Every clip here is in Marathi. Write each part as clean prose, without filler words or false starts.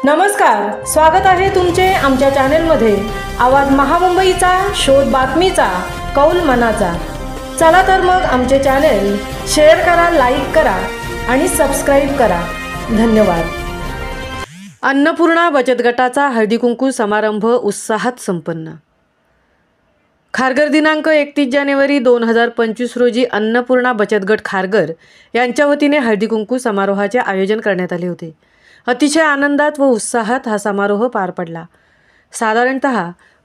नमस्कार, स्वागत आहे तुमचे आमच्या चॅनेलमध्ये। आवाज महामुंबईचा, शोध बातमीचा, कौल मनाचा। चला तर मग आमचे चॅनेल शेअर करा, लाईक करा आणि सबस्क्राइब करा। धन्यवाद। अन्नपूर्णा बचत गटाचा हळदी कुंकू समारंभ उत्साहात संपन्न। खारघर दिनांक 31 जानेवारी 2025 रोजी अन्नपूर्णा बचत गट खारघर यांच्या वतीने हळदी कुंकू समारोहाचे आयोजन करण्यात आले होते। अतिशय आनंदात व उत्साहात हा समारोह पार पडला। साधारणतः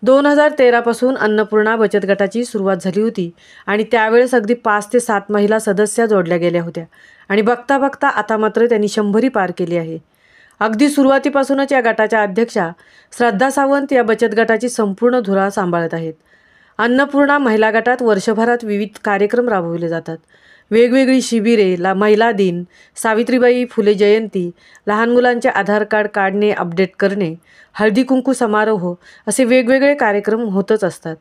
2013 पासून अन्नपूर्णा बचत गटाची सुरुवात झाली होती आणि त्यावेळेस अगदी 5 ते 7 महिला सदस्य जोडल्या गेल्या होत्या आणि बघता बघता आता मात्र त्यांनी 100 पार केली आहे। अगदी सुरुवातीपासूनच या गटाच्या अध्यक्षा श्रद्धा सावंत या बचत गटाची संपूर्ण धुरा सांभाळत आहेत। अन्नपूर्णा महिला गटात वर्षभरात विविध कार्यक्रम राबवले जातात। वेगवेगळी शिबिरे, महिला दिन, सावित्रीबाई फुले जयंती, लहान मुलांचे आधार कार्ड काढणे अपडेट करणे, हळदी कुंकू समारोह असे वेगवेगळे कार्यक्रम होतच असतात।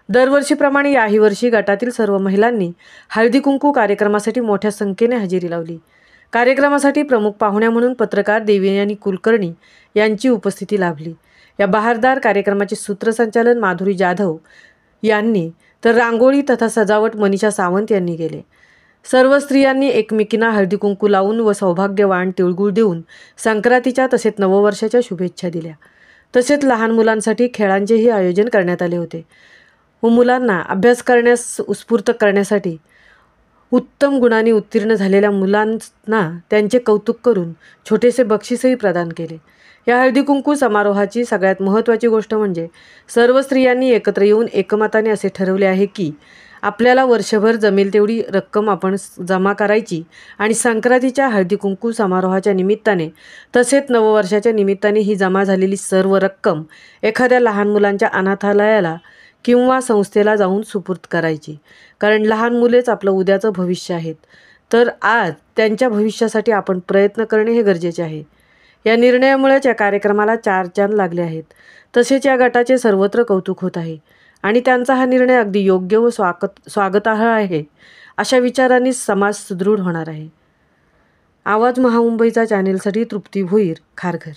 दरवर्षीप्रमाणे याही वर्षी गटातील सर्व महिलांनी हळदी कुंकू कार्यक्रमासाठी मोठ्या संख्येने हजेरी लावली। कार्यक्रमासाठी प्रमुख पाहुण्या म्हणून पत्रकार देवयानी कुलकर्णी यांची उपस्थिती लाभली। या बहारदार कार्यक्रमाचे सूत्रसंचालन माधुरी जाधव यांनी तर रांगोळी तथा सजावट मनीषा सावंत यांनी केले। सर्व स्त्रियांनी एकमेकींना हळदी कुंकू लावून व सौभाग्यवान तिळगुळ देऊन संक्रांतीच्या तसेच नववर्षाच्या शुभेच्छा दिल्या। तसेच लहान मुलांसाठी खेळांचेही आयोजन करण्यात आले होते व मुलांना अभ्यास करण्यास उत्स्फूर्त करण्यासाठी उत्तम गुणांनी उत्तीर्ण झालेल्या मुलांना त्यांचे कौतुक करून छोटेसे बक्षीसही प्रदान केले। या हळदी कुंकू समारोहाची सगळ्यात महत्त्वाची गोष्ट म्हणजे सर्व स्त्रियांनी एकत्र येऊन एकमताने असे ठरवले आहे की आपल्याला वर्षभर जमेल तेवढी रक्कम आपण जमा करायची आणि संक्रांतीच्या हळदी कुंकू समारोहाच्या निमित्ताने तसेच नववर्षाच्या निमित्ताने ही जमा झालेली सर्व रक्कम एखाद्या लहान मुलांच्या अनाथालयाला किंवा संस्थेला जाऊन सुपूर्द करायची। कारण लहान मुलेच आपलं उद्याचं भविष्य आहेत, तर आज त्यांच्या भविष्यासाठी आपण प्रयत्न करणे हे गरजेचे आहे। या निर्णयामुळेच या कार्यक्रमाला 4 चांद लागले आहेत। तसेच या गटाचे सर्वत्र कौतुक होत आहे आणि त्यांचा हा निर्णय अगदी योग्य व स्वागतार्ह आहे। अशा विचारांनी समाज सुदृढ होणार आहे। आवाज महामुंबईचा चॅनेलसाठी तृप्ती भोईर, खारघर।